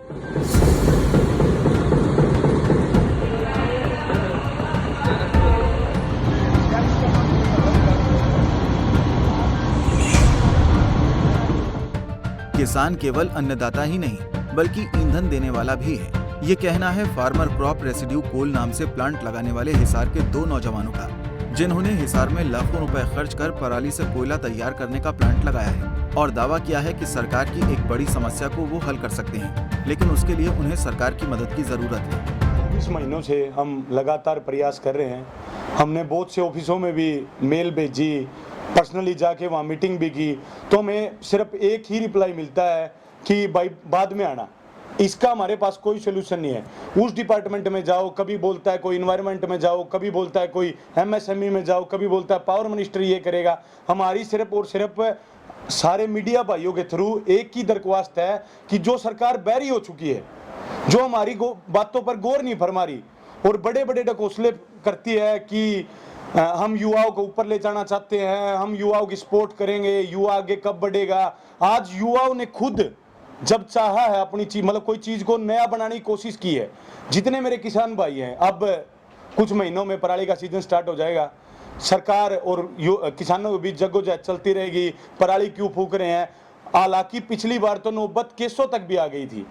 किसान केवल अन्नदाता ही नहीं बल्कि ईंधन देने वाला भी है। ये कहना है फार्मर क्रॉप रेसिड्यू कोल नाम से प्लांट लगाने वाले हिसार के 2 नौजवानों का, जिन्होंने हिसार में लाखों रुपए खर्च कर पराली से कोयला तैयार करने का प्लांट लगाया है और दावा किया है कि सरकार की एक बड़ी समस्या को वो हल कर सकते हैं, लेकिन उसके लिए उन्हें सरकार की मदद की जरूरत है। 20 महीनों से हम लगातार प्रयास कर रहे हैं। हमने बहुत से ऑफिसों में भी मेल भेजी, पर्सनली जाके वहाँ मीटिंग भी की, तो हमें सिर्फ एक ही रिप्लाई मिलता है कि भाई बाद में आना। इसका हमारे पास कोई सोल्यूशन नहीं है। उस डिपार्टमेंट में जाओ, कभी बोलता है कोई इन्वायरमेंट में जाओ, कभी बोलता है कोई MSME में जाओ, कभी बोलता है पावर मिनिस्टर ये करेगा। हमारी सिर्फ और सिर्फ सारे मीडिया भाइयों के थ्रू एक ही दरख्वास्त है कि जो सरकार बहरी हो चुकी है, जो हमारी बातों पर गौर नहीं फरमा रही और बड़े बड़े ढकोसले करती है कि हम युवाओं को ऊपर ले जाना चाहते हैं, हम युवाओं की सपोर्ट करेंगे, युवा आगे कब बढ़ेगा। आज युवाओं ने खुद जब चाहा है अपनी चीज, मतलब कोई चीज को नया बनाने की कोशिश की है। जितने मेरे किसान भाई हैं, अब कुछ महीनों में पराली का सीजन स्टार्ट हो जाएगा। सरकार और किसानों के बीच जद्दोजहद चलती रहेगी, पराली क्यों फूंक रहे हैं। हालांकि पिछली बार तो नौबत केसों तक भी आ गई थी।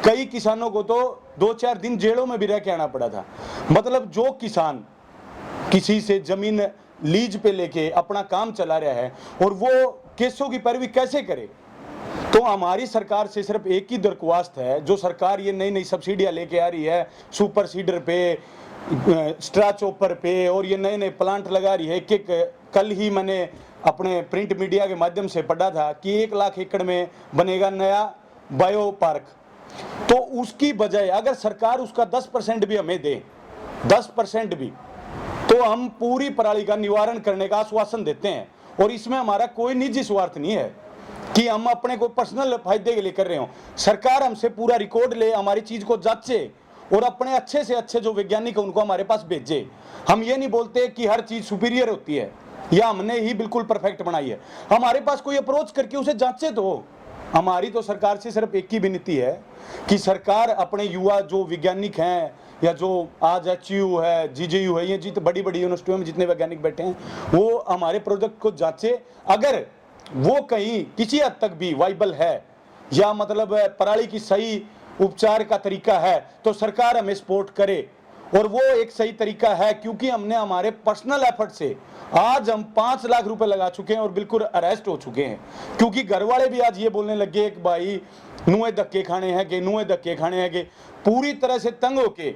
कई किसानों को तो 2-4 दिन जेलों में भी रह के आना पड़ा था। मतलब जो किसान किसी से जमीन लीज पे लेके अपना काम चला रहा है और वो केसों की पैरवी कैसे करे। तो हमारी सरकार से सिर्फ एक ही दरख्वास्त है, जो सरकार ये नई नई सब्सिडियां लेके आ रही है, सुपर सीडर पे, स्ट्रा चॉपर पे, और ये नए नए प्लांट लगा रही है। एक कल ही मैंने अपने प्रिंट मीडिया के माध्यम से पढ़ा था कि 1 लाख एकड़ में बनेगा नया बायो पार्क। तो उसकी बजाय अगर सरकार उसका 10% भी हमें दे, 10% भी, तो हम पूरी पराली का निवारण करने का आश्वासन देते हैं। और इसमें हमारा कोई निजी स्वार्थ नहीं है कि हम अपने को पर्सनल फायदे के लिए कर रहे हो। सरकार हमसे पूरा रिकॉर्ड ले, हमारी चीज को जांचे और अपने अच्छे से अच्छे जो वैज्ञानिक है उनको हमारे पास भेजे। हम ये नहीं बोलते कि हर चीज सुपीरियर होती है या हमने ही बिल्कुल परफेक्ट बनाई है। हमारे पास कोई अप्रोच करके उसे जांचे तो। हमारी तो सरकार से सिर्फ एक ही विनती है कि सरकार अपने युवा जो वैज्ञानिक हैं या जो आज HU है, GJU है, ये जितने बड़ी बड़ी यूनिवर्सिटियों में जितने वैज्ञानिक बैठे हैं, वो हमारे प्रोजेक्ट को जांचे। अगर वो कहीं किसी हद तक भी वाइबल है या मतलब पराली की सही उपचार का तरीका है तो सरकार हमें सपोर्ट करे। और वो एक सही तरीका है, क्योंकि हमने हमारे पर्सनल एफर्ट से आज हम 5 लाख रुपए लगा चुके हैं और बिल्कुल अरेस्ट हो चुके हैं। क्योंकि घर वाले भी आज ये बोलने लगे कि भाई नुए धक्के खाने हैं, कि नुए धक्के खाने हैं, कि पूरी तरह से तंग होके।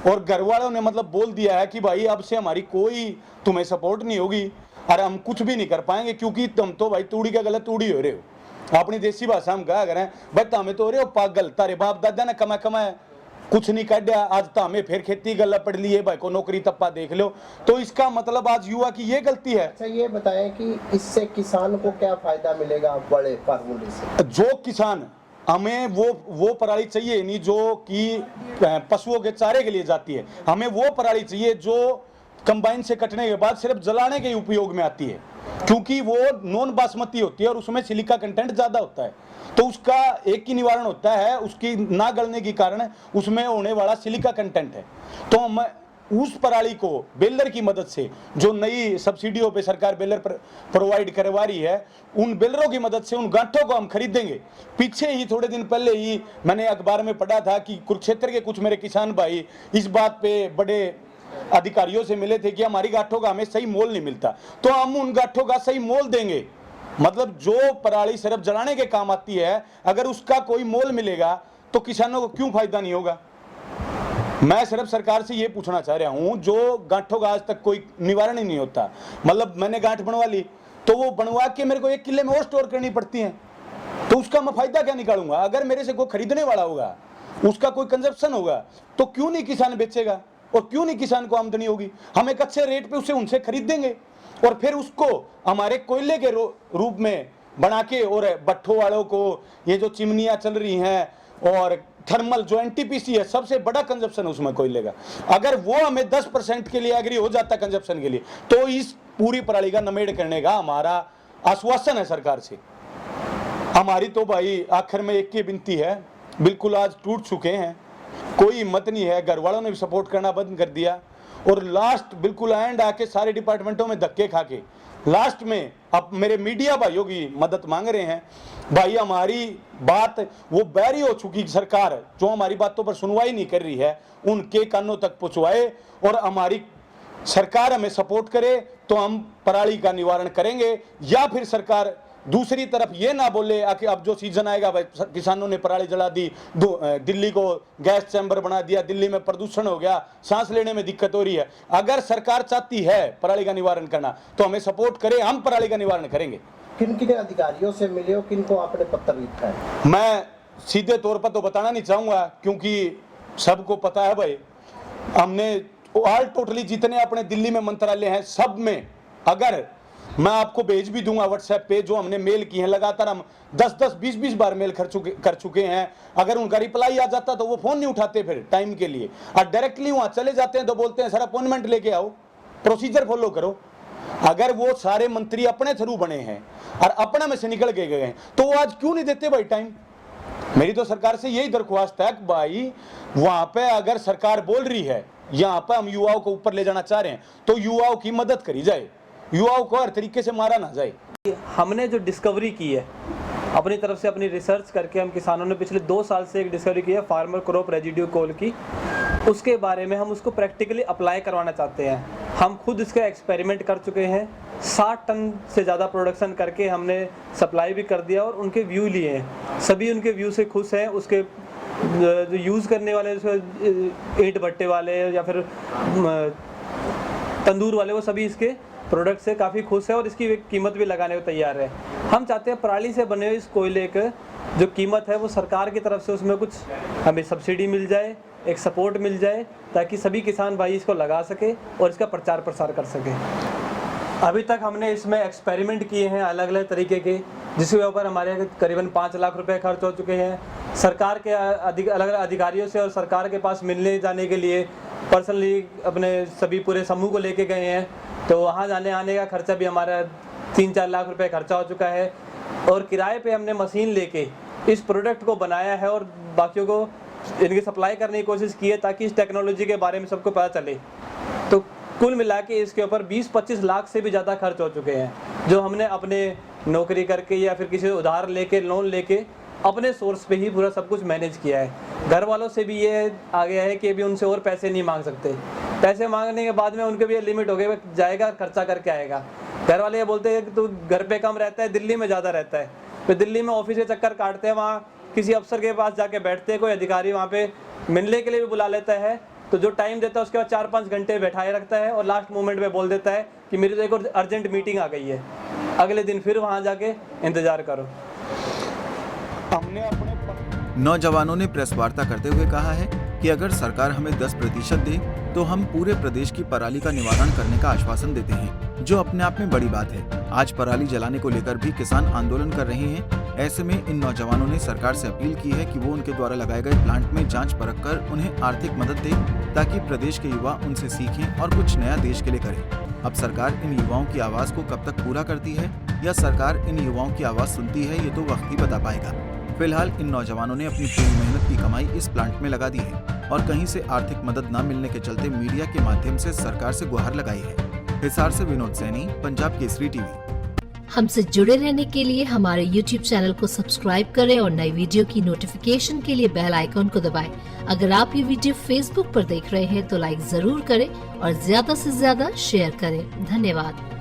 और घर वालों ने मतलब बोल दिया है कि भाई अब से हमारी कोई तुम्हें सपोर्ट नहीं होगी और हम कुछ भी नहीं कर पाएंगे, क्योंकि तुम तो भाई तूड़ी का गलत तूड़ी हो रहे हो। अपनी देसी भाषा हम कहा करें, भाई तमें तो हो रहे हो पागल, तारे बाप दादा ने कमा कमाया कुछ नहीं काटा, आज तो हमें फिर खेती गला पड़ ली है, भाई को नौकरी तप्पा देख लो। तो इसका मतलब आज युवा की ये गलती है। अच्छा ये बताएं कि इससे किसान को क्या फायदा मिलेगा बड़े फार्मूले से? जो किसान, हमें वो पराली चाहिए नहीं जो कि पशुओं के चारे के लिए जाती है। हमें वो पराली चाहिए जो कंबाइन से कटने के बाद सिर्फ जलाने के उपयोग में आती है, क्योंकि वो नॉन बासमती होती है और उसमें सिलिका कंटेंट ज्यादा होता है। तो उसका एक ही निवारण होता है, उसकी ना गलने के कारण उसमें होने वाला सिलिका कंटेंट है। तो हम उस पराली को बेलर की मदद से, जो नई सब्सिडियों पे सरकार बेलर प्रोवाइड करवा रही है, उन बेलरों की मदद से उन गांठों को हम खरीदेंगे। पीछे ही थोड़े दिन पहले ही मैंने अखबार में पढ़ा था कि कुरुक्षेत्र के कुछ मेरे किसान भाई इस बात पे बड़े अधिकारियों से मिले थे कि हमारी गांठों का हमें सही मोल नहीं मिलता, तो हम उन गांठों का सही मोल देंगे। मतलब जो पराली सिर्फ जलाने के काम आती है, अगर उसका कोई मोल मिलेगा तो किसानों को क्यों फायदा नहीं होगा। मैं सिर्फ सरकार से ये पूछना चाह रहा हूं, जो गांठों का आज तक कोई निवारण ही नहीं होता, मतलब मैंने गांठ बनवा ली तो वो बनवा के मेरे को 1 किले में और स्टोर करनी पड़ती है, तो उसका मैं फायदा क्या निकालूंगा। अगर मेरे से कोई खरीदने वाला होगा, उसका कोई कंजप्शन होगा, तो क्यों नहीं किसान बेचेगा और क्यों नहीं किसान को आमदनी होगी। हम एक अच्छे रेट पे उनसे खरीदेंगे और फिर उसको हमारे कोयले के रूप में बना के, और भट्ठों वालों को ये जो चिमनियां चल रही हैं और थर्मल जो NTPC है, सबसे बड़ा कंजप्शन उसमें कोयले का, अगर वो हमें 10% के लिए एग्री हो जाता कंजप्शन के लिए, तो इस पूरी पराली का नमेड़ करने का हमारा आश्वासन है सरकार से। हमारी तो भाई आखिर में एक ही विनती है बिल्कुल आज टूट चुके हैं, कोई हिम्मत नहीं है, घर वालों ने भी सपोर्ट करना बंद कर दिया और लास्ट बिल्कुल एंड आके सारे डिपार्टमेंटों में धक्के खा के लास्ट में अब मेरे मीडिया भाइयों की मदद मांग रहे हैं। भाई हमारी बात वो बैरी हो चुकी सरकार जो हमारी बातों पर सुनवाई नहीं कर रही है, उनके कानों तक पहुंचवाए और हमारी सरकार हमें सपोर्ट करे तो हम पराली का निवारण करेंगे, या फिर सरकार दूसरी तरफ ये ना बोले कि अब जो सीजन आएगा भाई किसानों ने पराली जला दी, दिल्ली को गैस चैम्बर बना दिया, दिल्ली में प्रदूषण हो गया, सांस लेने में दिक्कत हो रही है। अगर सरकार चाहती है पराली का निवारण करना तो हमें सपोर्ट करे, हम पराली का निवारण करेंगे। किन किन अधिकारियों से मिले हो, किन को आपने पत्र लिखा है? मैं सीधे तौर पर तो बताना नहीं चाहूंगा क्योंकि सबको पता है भाई, हमने ऑल टोटली जितने अपने दिल्ली में मंत्रालय हैं सब में, अगर मैं आपको भेज भी दूंगा व्हाट्सएप पे जो हमने मेल की है, लगातार हम 10-10, 20-20 बार मेल कर चुके हैं। अगर उनका रिप्लाई आ जाता तो वो फोन नहीं उठाते फिर टाइम के लिए, और डायरेक्टली वहां चले जाते हैं तो बोलते हैं सर अपॉइंटमेंट लेके आओ, प्रोसीजर फॉलो करो। अगर वो सारे मंत्री अपने थ्रू बने हैं और अपने में से निकल के गए हैं तो वो आज क्यों नहीं देते भाई टाइम? मेरी तो सरकार से यही दरख्वास्त है कि भाई वहां पे अगर सरकार बोल रही है यहाँ पर हम युवाओं को ऊपर ले जाना चाह रहे हैं तो युवाओं की मदद करी जाए, युवाओं को हर तरीके से मारा ना जाए। हमने जो डिस्कवरी की है अपनी तरफ से, अपनी रिसर्च करके हम किसानों ने पिछले 2 साल से एक डिस्कवरी की है फार्मर क्रॉप रेजिड्यू कोल की, उसके बारे में हम उसको प्रैक्टिकली अप्लाई करवाना चाहते हैं। हम खुद इसका एक्सपेरिमेंट कर चुके हैं, 60 टन से ज़्यादा प्रोडक्शन करके हमने सप्लाई भी कर दिया और उनके व्यू लिए हैं, सभी उनके व्यू से खुश हैं। उसके जो यूज़ करने वाले ईंट भट्टे वाले या फिर तंदूर वाले, वो सभी इसके प्रोडक्ट से काफ़ी खुश है और इसकी कीमत भी लगाने को तैयार है। हम चाहते हैं पराली से बने हुए इस कोयले का जो कीमत है वो सरकार की तरफ से उसमें कुछ हमें सब्सिडी मिल जाए, एक सपोर्ट मिल जाए, ताकि सभी किसान भाई इसको लगा सके और इसका प्रचार प्रसार कर सके। अभी तक हमने इसमें एक्सपेरिमेंट किए हैं अलग अलग तरीके के, जिसके ऊपर हमारे करीबन 5 लाख रुपए खर्च हो चुके हैं। सरकार के अलग अलग अधिकारियों से और सरकार के पास मिलने जाने के लिए पर्सनली अपने सभी पूरे समूह को लेके गए हैं, तो वहाँ जाने आने का खर्चा भी हमारा 3-4 लाख रुपए खर्चा हो चुका है। और किराए पे हमने मशीन लेके इस प्रोडक्ट को बनाया है और बाकियों को इनकी सप्लाई करने की कोशिश की है ताकि इस टेक्नोलॉजी के बारे में सबको पता चले। तो कुल मिला के इसके ऊपर 20-25 लाख से भी ज़्यादा खर्च हो चुके हैं, जो हमने अपने नौकरी करके या फिर किसी उधार लेके लोन लेके अपने सोर्स पे ही पूरा सब कुछ मैनेज किया है। घर वालों से भी ये आ गया है कि अभी उनसे और पैसे नहीं मांग सकते, पैसे मांगने के बाद में उनके भी लिमिट हो गई, जाएगा खर्चा करके आएगा। घर वाले ये बोलते हैं कि तू घर पे कम रहता है, दिल्ली में ज़्यादा रहता है, तो दिल्ली में ऑफिस के चक्कर काटते हैं, वहाँ किसी अफसर के पास जाके बैठते हैं, कोई अधिकारी वहाँ पे मिलने के लिए भी बुला लेता है, तो जो टाइम देता है उसके बाद 4-5 घंटे बैठाए रखता है और लास्ट मोमेंट में बोल देता है कि मेरी तो एक और अर्जेंट मीटिंग आ गई है, अगले दिन फिर वहाँ जाके इंतजार करो। हमने अपने नौजवानों ने प्रेस वार्ता करते हुए कहा है कि अगर सरकार हमें 10% दे तो हम पूरे प्रदेश की पराली का निवारण करने का आश्वासन देते हैं, जो अपने आप में बड़ी बात है। आज पराली जलाने को लेकर भी किसान आंदोलन कर रहे हैं। ऐसे में इन नौजवानों ने सरकार से अपील की है कि वो उनके द्वारा लगाए गए प्लांट में जांच परख कर उन्हें आर्थिक मदद दे, ताकि प्रदेश के युवा उनसे सीखें और कुछ नया देश के लिए करें। अब सरकार इन युवाओं की आवाज को कब तक पूरा करती है या सरकार इन युवाओं की आवाज सुनती है, ये तो वक्त ही बता पाएगा। फिलहाल इन नौजवानों ने अपनी पूरी मेहनत की कमाई इस प्लांट में लगा दी है और कहीं से आर्थिक मदद न मिलने के चलते मीडिया के माध्यम से सरकार से गुहार लगाई है। हिसार से विनोद सैनी, पंजाब केसरी टीवी। हमसे जुड़े रहने के लिए हमारे YouTube चैनल को सब्सक्राइब करें और नई वीडियो की नोटिफिकेशन के लिए बेल आइकॉन को दबाएं। अगर आप ये वीडियो Facebook पर देख रहे हैं तो लाइक जरूर करें और ज्यादा से ज्यादा शेयर करें। धन्यवाद।